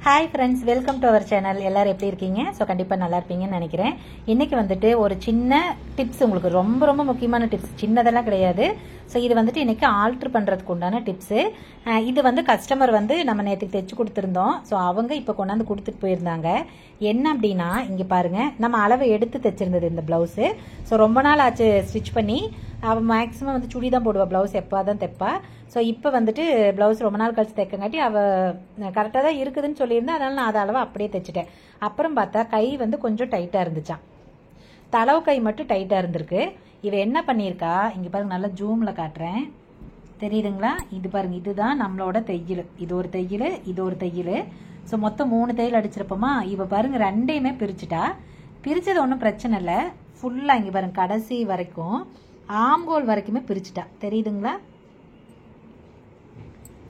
Hi friends, welcome to our channel. எல்லாரும் எப்படி இருக்கீங்க? ஸோ கண்டிப்பாக நல்லா இருப்பீங்கன்னு நினைக்கிறேன். இன்னைக்கு வந்துட்டு ஒரு சின்ன டிப்ஸ், உங்களுக்கு ரொம்ப ரொம்ப முக்கியமான டிப்ஸ், சின்னதெல்லாம் கிடையாது. ஸோ இது வந்துட்டு இன்னைக்கு ஆல்ட்ரு பண்ணுறதுக்கு உண்டான டிப்ஸு. இது வந்து கஸ்டமர் வந்து நம்ம நேற்றுக்கு தைச்சு கொடுத்துருந்தோம். ஸோ அவங்க இப்போ கொண்டாந்து கொடுத்துட்டு போயிருந்தாங்க. என்ன அப்படின்னா, இங்கே பாருங்க, நம்ம அளவை எடுத்து தைச்சிருந்தது இந்த ப்ளவுஸு. ஸோ ரொம்ப நாள் ஆச்சு ஸ்டிச் பண்ணி. அவள் மேக்ஸிமம் வந்து சுடி தான் போடுவா, ப்ளவுஸ் எப்போ தான் தைப்பா. ஸோ இப்போ வந்துட்டு ப்ளவுஸ் ரொம்ப நாள் கழிச்சு தைக்கங்காட்டி அவள் கரெக்டாக தான் இருக்குதுன்னு சொல்லியிருந்தேன். அதனால நான் அதை அளவை அப்படியே தைச்சிட்டேன். அப்புறம் பார்த்தா கை வந்து கொஞ்சம் டைட்டாக இருந்துச்சான், தளவு கை மட்டும் டைட்டாக இருந்திருக்கு. இவ என்ன பண்ணியிருக்கா, இங்கே பாருங்க, நல்லா ஜூமில் காட்டுறேன், தெரியுதுங்களா? இது பாருங்க, இதுதான் நம்மளோட தையல். இது ஒரு தையல், இது ஒரு தையல். ஸோ மொத்தம் 3 தையல் அடிச்சிருப்போமா. இவ பாருங்க ரெண்டையுமே பிரிச்சுட்டா. பிரிச்சது ஒன்றும் பிரச்சனை இல்லை. ஃபுல்லாக இங்கே பாருங்க கடைசி வரைக்கும் ஆம்கோல் வரைக்குமே பிரிச்சுட்டா, தெரியுதுங்களா?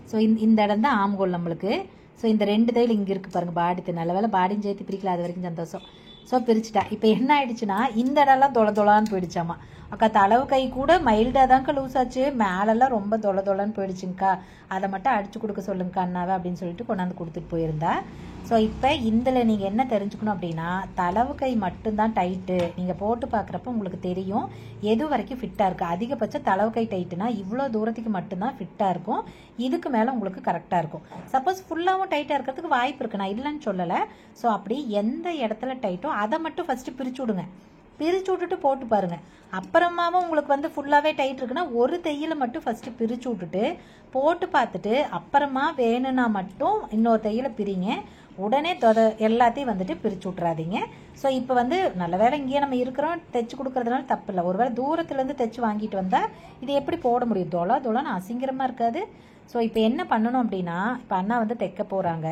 ஸோ இந்த இடம் தான் ஆம்கோல் நம்மளுக்கு. ஸோ இந்த 2 தையல் இங்கே இருக்குது பாருங்க, பாடி. நல்ல வேலை பாடியும் சேர்த்து பிரிக்கல, அது வரைக்கும் சந்தோஷம். ஸோ பிரிச்சுட்டா. இப்போ என்ன ஆயிடுச்சுன்னா, இந்த இடம்லாம் தொலைன்னு போயிடுச்சாமா. அக்கா தளவு கை கூட மைல்டாக தான்க்கா லூஸ் ஆச்சு, மேலெல்லாம் ரொம்ப தொலைன்னு போயிடுச்சுங்க்கா, அதை மட்டும் அடிச்சு கொடுக்க சொல்லுங்கக்கா அண்ணாவை அப்படின்னு சொல்லிட்டு கொண்டாந்து கொடுத்துட்டு போயிருந்தா. ஸோ இப்போ இதில் நீங்கள் என்ன தெரிஞ்சுக்கணும் அப்படின்னா, தளவு கை மட்டும்தான் டைட்டு. நீங்கள் போட்டு பார்க்குறப்ப உங்களுக்கு தெரியும் எது வரைக்கும் ஃபிட்டாக இருக்குது. அதிகபட்சம் தளவு கை டைட்டுனா இவ்வளோ தூரத்துக்கு மட்டும்தான் ஃபிட்டாக இருக்கும். இதுக்கு மேலே உங்களுக்கு கரெக்டாக இருக்கும். சப்போஸ் ஃபுல்லாகவும் டைட்டாக இருக்கிறதுக்கு வாய்ப்பு இருக்குது, நான் இல்லைன்னு சொல்லலை. ஸோ அப்படி எந்த இடத்துல டைட்டோ அதை மட்டும் ஃபஸ்ட்டு பிரித்து விடுங்க. பிரித்து விட்டுட்டு போட்டு பாருங்கள். அப்புறமாவும் உங்களுக்கு வந்து ஃபுல்லாகவே டைட் இருக்குன்னா ஒரு தையலை மட்டும் ஃபஸ்ட்டு பிரித்து விட்டுட்டு போட்டு பார்த்துட்டு அப்புறமா வேணும்னா மட்டும் இன்னொரு தையலை பிரிங்க. உடனே எல்லாத்தையும் வந்துட்டு பிரித்து விட்றாதீங்க. ஸோ இப்போ வந்து நல்ல வேலை இங்கேயே நம்ம இருக்கிறோம், தைச்சு கொடுக்கறதுனால தப்பு இல்லை. ஒரு வேளை தூரத்துலேருந்து தைச்சு வாங்கிட்டு வந்தால் இது எப்படி போட முடியும்? தொலைன்னு அசிங்கரமாக இருக்காது. ஸோ இப்போ என்ன பண்ணணும் அப்படின்னா, இப்போ அண்ணா வந்து தைக்க போகிறாங்க.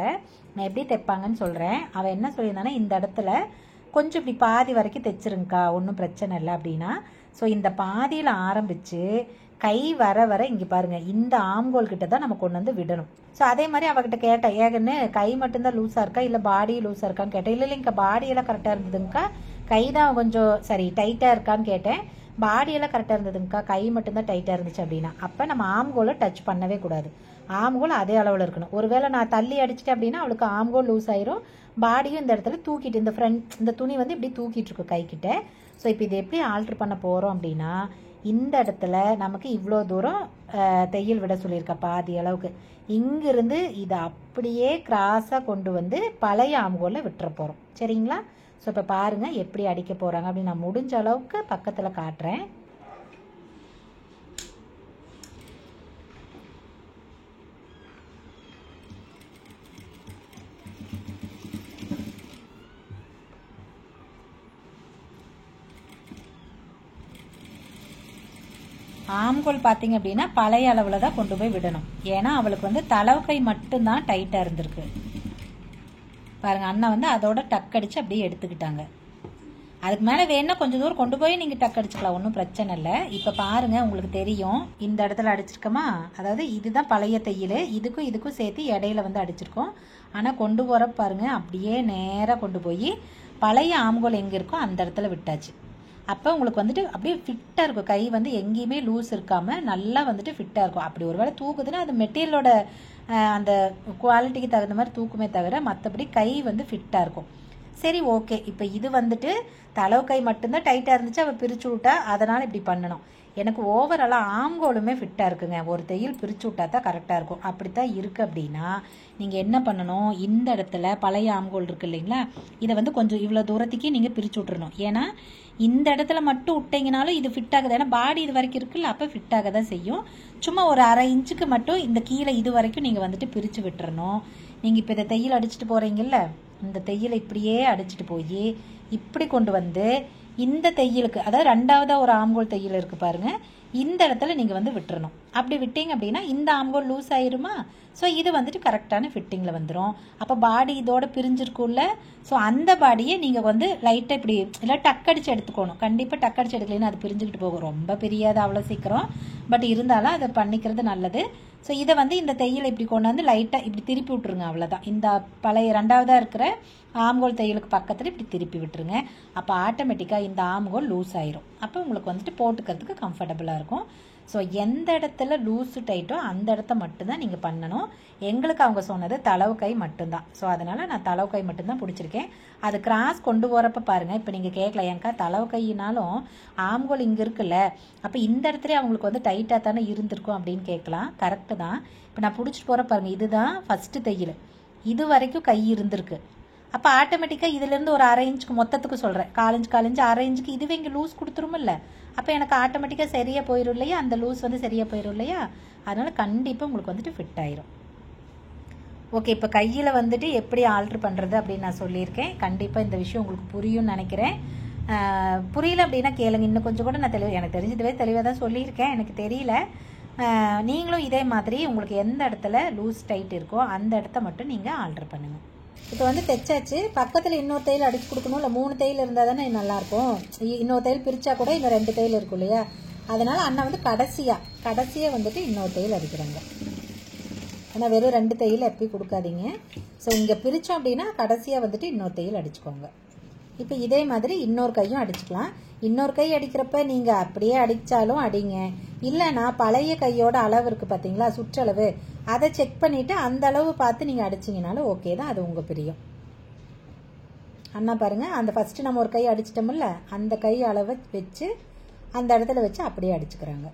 நான் எப்படி தைப்பாங்கன்னு சொல்கிறேன். அவள் என்ன சொல்லியிருந்தானா, இந்த இடத்துல கொஞ்சம் இப்படி பாதி வரைக்கும் தைச்சிருங்கக்கா, ஒன்றும் பிரச்சனை இல்லை அப்படின்னா. ஸோ இந்த பாதியில் ஆரம்பித்து கை வர இங்கே பாருங்கள், இந்த ஆம்கோல் கிட்ட தான் நம்ம கொண்டு வந்து விடணும். ஸோ அதே மாதிரி அவகிட்ட கேட்டேன், ஏகன்னு கை மட்டும்தான் லூஸாக இருக்கா இல்லை பாடி லூஸாக இருக்கான்னு கேட்டேன். இல்லைங்க, பாடியெல்லாம் கரெக்டாக இருந்ததுங்கக்கா, கை தான் கொஞ்சம் டைட்டாக இருக்கான்னு கேட்டேன். பாடியெல்லாம் கரெக்டாக இருந்ததுங்கக்கா, கை மட்டும்தான் டைட்டாக இருந்துச்சு அப்படின்னா. அப்போ நம்ம ஆம்கோலை டச் பண்ணவே கூடாது. ஆம்கோல் அதே அளவில் இருக்கணும். ஒருவேளை நான் தள்ளி அடிச்சிட்டேன் அப்படின்னா அவளுக்கு ஆம்கோல் லூஸ் ஆயிரும், பாடியும் இந்த இடத்துல தூக்கிட்டு, இந்த துணி வந்து இப்படி தூக்கிட்டு இருக்கு கைக்கிட்ட. ஸோ இப்போ இது எப்படி ஆல்ட்ரு பண்ண போகிறோம் அப்படின்னா, இந்த இடத்துல நமக்கு இவ்வளோ தூரம் தையல் விட சொல்லியிருக்கா, பாதி அளவுக்கு. இங்கிருந்து இதை அப்படியே கிராஸாக கொண்டு வந்து பழைய ஆம்கோலில் விட்டுற போகிறோம், சரிங்களா? ஸோ இப்போ பாருங்கள் எப்படி அடிக்க போகிறாங்க அப்படின்னு. நான் முடிஞ்ச அளவுக்கு பக்கத்தில் காட்டுறேன். ஆம்கோல் பார்த்தீங்க அப்படின்னா பழைய அளவில் தான் கொண்டு போய் விடணும். ஏன்னா அவளுக்கு வந்து தளவு கை மட்டும்தான் டைட்டாக இருந்திருக்கு பாருங்கள். அண்ணா வந்து அதோட டக் அடித்து அப்படியே எடுத்துக்கிட்டாங்க. அதுக்கு மேலே வேணா கொஞ்சம் தூரம் கொண்டு போய் நீங்கள் டக் அடிச்சுக்கலாம், ஒன்றும் பிரச்சனை இல்லை. இப்போ பாருங்கள், உங்களுக்கு தெரியும் இந்த இடத்துல அடிச்சிருக்கோமா, அதாவது இதுதான் பழைய தையல், இதுக்கும் சேர்த்து இடையில வந்து அடிச்சிருக்கோம். ஆனால் கொண்டு போகிற பாருங்கள், அப்படியே நேராக கொண்டு போய் பழைய ஆம்கோல் எங்கே இருக்கோ அந்த இடத்துல விட்டாச்சு. அப்போ உங்களுக்கு வந்துட்டு அப்படியே ஃபிட்டாக இருக்கும். கை வந்து எங்கேயுமே லூஸ் இருக்காமல் நல்லா வந்துட்டு ஃபிட்டாக இருக்கும். அப்படி ஒரு வேளை தூக்குதுன்னா அது மெட்டீரியலோட அந்த குவாலிட்டிக்கு தகுந்த மாதிரி தூக்குமே தவிர மற்றபடி கை வந்து ஃபிட்டாக இருக்கும். சரி, ஓகே. இப்போ இது வந்துட்டு தளவு கை மட்டும்தான் டைட்டாக இருந்துச்சு, அவள் பிரித்து விட்டா, அதனால் இப்படி பண்ணணும். எனக்கு ஓவராலாக ஆம்கோலுமே ஃபிட்டாக இருக்குங்க. ஒரு தையல் பிரித்து விட்டா தான் கரெக்டாக இருக்கும். அப்படித்தான் இருக்குது அப்படின்னா நீங்கள் என்ன பண்ணணும், இந்த இடத்துல பழைய ஆம்கோல் இருக்குது இல்லைங்களா, இதை வந்து கொஞ்சம் இவ்வளோ தூரத்துக்கு நீங்கள் பிரித்து விட்றணும். ஏன்னா இந்த இடத்துல மட்டும் விட்டிங்கனாலும் இது ஃபிட் ஆகுது. ஏன்னா பாடி இது வரைக்கும் இருக்குல்ல, அப்போ ஃபிட் ஆக தான் செய்யும். சும்மா ஒரு அரை இன்ச்சுக்கு மட்டும் இந்த கீழே இது வரைக்கும் நீங்கள் வந்துட்டு பிரித்து விட்டுறணும். நீங்கள் இப்போ இதை தையல் அடிச்சுட்டு போகிறீங்கல்ல, இந்த தையலை இப்படியே அடிச்சுட்டு போய் இப்படி கொண்டு வந்து இந்த தையலுக்கு, அதாவது 2வது ஒரு ஆம்கோல் தையல் இருக்குது பாருங்கள், இந்த இடத்துல நீங்கள் வந்து விட்டுறணும். அப்படி விட்டீங்க அப்படின்னா இந்த ஆம்கோல் லூஸ் ஆயிருமா. ஸோ இது வந்துட்டு கரெக்டான ஃபிட்டிங்கில் வந்துடும். அப்போ பாடி இதோட பிரிஞ்சிருக்கும்ல, ஸோ அந்த பாடியை நீங்கள் வந்து லைட்டாக இப்படி இல்லை டக் அடித்து எடுத்துக்கணும். கண்டிப்பாக டக் அடித்து எடுக்கலைன்னா அது பிரிஞ்சுக்கிட்டு போகும், ரொம்ப பிரியாது அவ்வளோ சீக்கிரம். பட் இருந்தாலும் அதை பண்ணிக்கிறது நல்லது. ஸோ இதை வந்து இந்த தையலை இப்படி கொண்டாந்து லைட்டாக இப்படி திருப்பி விட்டுருங்க, அவ்வளோதான். இந்த பழைய 2வதாக இருக்கிற ஆம்கோல் தையலுக்கு பக்கத்தில் இப்படி திருப்பி விட்டுருங்க. அப்போ ஆட்டோமேட்டிக்காக இந்த ஆம்கோல் லூஸ் ஆயிரும். அப்போ உங்களுக்கு வந்துட்டு போட்டுக்கிறதுக்கு கம்ஃபர்டபுளாக இருக்கும். ஸோ எந்த இடத்துல லூஸு டைட்டோ அந்த இடத்த மட்டும்தான் நீங்கள் பண்ணணும். எங்களுக்கு அவங்க சொன்னது தளவு கை மட்டும்தான். ஸோ அதனால் நான் தளவு கை மட்டும்தான் பிடிச்சிருக்கேன். அது கிராஸ் கொண்டு போகிறப்ப பாருங்கள், இப்போ நீங்கள் கேட்கல ஏன்க்கா தளவு கையினாலும் ஆம்கோல் இங்கே இருக்குல்ல, அப்போ இந்த இடத்துல அவங்களுக்கு வந்து டைட்டாக தானே இருந்திருக்கும் அப்படின்னு கேட்கலாம். கரெக்டு தான். இப்போ நான் பிடிச்சிட்டு போகிற பாருங்கள், இதுதான் ஃபஸ்ட்டு தையல், இது வரைக்கும் கை இருந்திருக்கு. அப்போ ஆட்டோமேட்டிக்காக இதுலேருந்து ஒரு 1/2 இன்ச்சுக்கு மொத்தத்துக்கு சொல்கிறேன், 1/4 இன்ச் 1/4 இன்ச் 1/2 இன்ச்சுக்கு இதுவே இங்கே லூஸ் கொடுத்துருமில்ல, அப்போ எனக்கு ஆட்டோமேட்டிக்காக சரியாக போயிடும் இல்லையா, அந்த லூஸ் வந்து சரியாக போயிடும் இல்லையா, அதனால் கண்டிப்பாக உங்களுக்கு வந்துட்டு ஃபிட் ஆயிரும். ஓகே, இப்போ கையில் வந்துட்டு எப்படி ஆல்ட்ரு பண்ணுறது அப்படின்னு நான் சொல்லியிருக்கேன். கண்டிப்பாக இந்த விஷயம் உங்களுக்கு புரியும்னு நினைக்கிறேன். புரியல அப்படின்னா கேளுங்க, இன்னும் கொஞ்சம் கூட நான் எனக்கு தெரிஞ்சதுவே தெளிவாக தான் சொல்லியிருக்கேன். எனக்கு தெரியல, நீங்களும் இதே மாதிரி உங்களுக்கு எந்த இடத்துல லூஸ் டைட் இருக்கோ அந்த இடத்த மட்டும் நீங்கள் ஆல்ட்ரு பண்ணுங்கள். இப்போ வந்து தைச்சாச்சு, பக்கத்தில் இன்னொரு தையல் அடிச்சு கொடுக்கணும். இல்லை 3 தையல் இருந்தால் தானே நல்லாயிருக்கும். இன்னொரு தையல் பிரித்தா கூட இன்னும் 2 தையல் இருக்கும் இல்லையா, அதனால் அண்ணா வந்து கடைசியாக வந்துட்டு இன்னொரு தையல் அடிக்கிறாங்க. ஆனால் வெறும் 2 தையல் எப்பயும் கொடுக்காதீங்க. ஸோ இங்கே பிரித்தோம் அப்படின்னா கடைசியாக வந்துட்டு இன்னொரு தையல் அடிச்சுக்கோங்க. இப்போ இதே மாதிரி இன்னொரு கையும் அடிச்சுக்கலாம். இன்னொரு கை அடிக்கிறப்ப நீங்கள் அப்படியே அடித்தாலும் அடிங்க, இல்லைன்னா பழைய கையோட அளவு இருக்குது பார்த்தீங்களா, சுற்றளவு, அதை செக் பண்ணிவிட்டு அந்த அளவு பார்த்து நீங்கள் அடிச்சிங்கனாலும் ஓகே தான், அது உங்கள் பிரியம். அண்ணா பாருங்கள், அந்த ஃபஸ்ட்டு நம்ம ஒரு கை அடிச்சிட்டோம்ல, அந்த கை அளவை வச்சு அந்த இடத்துல வச்சு அப்படியே அடிச்சுக்கிறாங்க.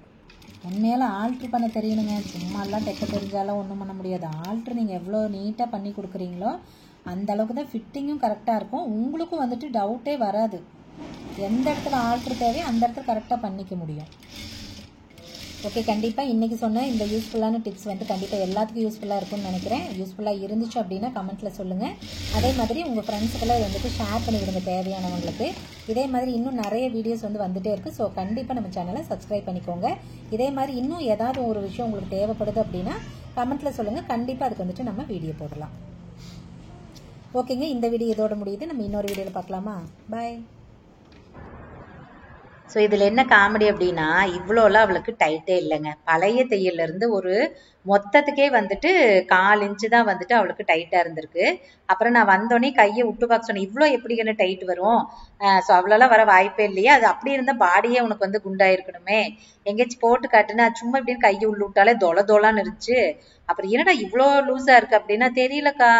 உண்மையெல்லாம் ஆல்ட்ரு பண்ண தெரியணுங்க, சும்மாலாம் தைக்க தெரிஞ்சாலும் ஒன்றும் பண்ண முடியாது. ஆல்ட்ரு நீங்கள் எவ்வளோ நீட்டாக பண்ணி கொடுக்குறீங்களோ அந்த அளவுக்கு தான் ஃபிட்டிங்கும் கரெக்டாக இருக்கும். உங்களுக்கும் வந்துட்டு டவுட்டே வராது. எந்த இடத்துல ஆல்ட்ரு தேவையோ அந்த இடத்துல கரெக்டாக பண்ணிக்க முடியும். ஓகே, கண்டிப்பாக இன்றைக்கி சொன்ன இந்த யூஸ்ஃபுல்லான டிப்ஸ் வந்து கண்டிப்பாக எல்லாத்துக்கும் யூஸ்ஃபுல்லாக இருக்கும்னு நினைக்கிறேன். யூஸ்ஃபுல்லாக இருந்துச்சு அப்படின்னா கமெண்ட்டில் சொல்லுங்கள். அதே மாதிரி உங்கள் ஃப்ரெண்ட்ஸுக்கெல்லாம் வந்துட்டு ஷேர் பண்ணி விடுங்க தேவையானவங்களுக்கு. இதே மாதிரி இன்னும் நிறைய வீடியோஸ் வந்து வந்துகிட்டே இருக்குது. ஸோ கண்டிப்பாக நம்ம சேனலை சப்ஸ்கிரைப் பண்ணிக்கோங்க. இதே மாதிரி இன்னும் ஏதாவது ஒரு விஷயம் உங்களுக்கு தேவைப்படுது அப்படின்னா கமெண்ட்டில் சொல்லுங்கள். கண்டிப்பாக அதுக்கு வந்துட்டு நம்ம வீடியோ போடலாம். ஓகேங்க, இந்த வீடியோ இதோட முடியுது. நம்ம இன்னொரு வீடியோவில் பார்க்கலாமா? பாய். ஸோ இதில் என்ன காமெடி அப்படின்னா, இவ்வளோலாம் அவளுக்கு டைட்டே இல்லைங்க. பழைய தையல்லேருந்து ஒரு மொத்தத்துக்கே வந்துட்டு 1/4 இன்ச்சு தான் வந்துட்டு அவளுக்கு டைட்டாக இருந்திருக்கு. அப்புறம் நான் வந்தோடனே கையை விட்டு பார்க்க சொன்னேன், இவ்வளோ எப்படி என்ன டைட் வரும், ஸோ அவ்வளோலாம் வர வாய்ப்பே இல்லையா, அது அப்படி இருந்தால் பாடியே உனக்கு வந்து குண்டாயிருக்கணுமே, எங்கேயாச்சும் போட்டு காட்டுனா சும்மா இப்படின்னு கையை உள்ள விட்டாலே தொலைன்னு இருந்துச்சு. அப்புறம் என்னடா இவ்வளோ லூஸாக இருக்குது அப்படின்னா, தெரியலக்கா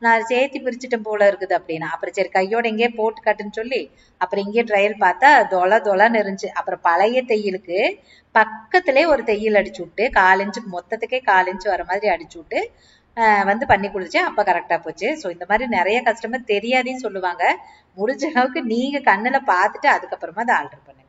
நான் சேர்த்து பிரிச்சுட்டேன் போல இருக்குது அப்படின்னா. அப்புறம் சரி கையோட எங்கேயே போட்டு காட்டுன்னு சொல்லி அப்புறம் இங்கேயே ட்ரையல் பார்த்தா தொலைன்னு இருந்துச்சு. அப்புறம் பழைய தையலுக்கு பக்கத்திலே ஒரு தையல் அடிச்சு விட்டு 1/4 இன்ச்சுக்கு மொத்தத்துக்கே 1/4 இன்ச்சு வர மாதிரி அடிச்சு விட்டு வந்து பண்ணி கொடுத்துச்சு. அப்போ கரெக்டாக போச்சு. ஸோ இந்த மாதிரி நிறைய கஸ்டமர் தெரியாதேன்னு சொல்லுவாங்க. முடிஞ்ச அளவுக்கு நீங்கள் கண்ணில் பார்த்துட்டு அதுக்கப்புறமா அதை ஆல்டர் பண்ணுங்க.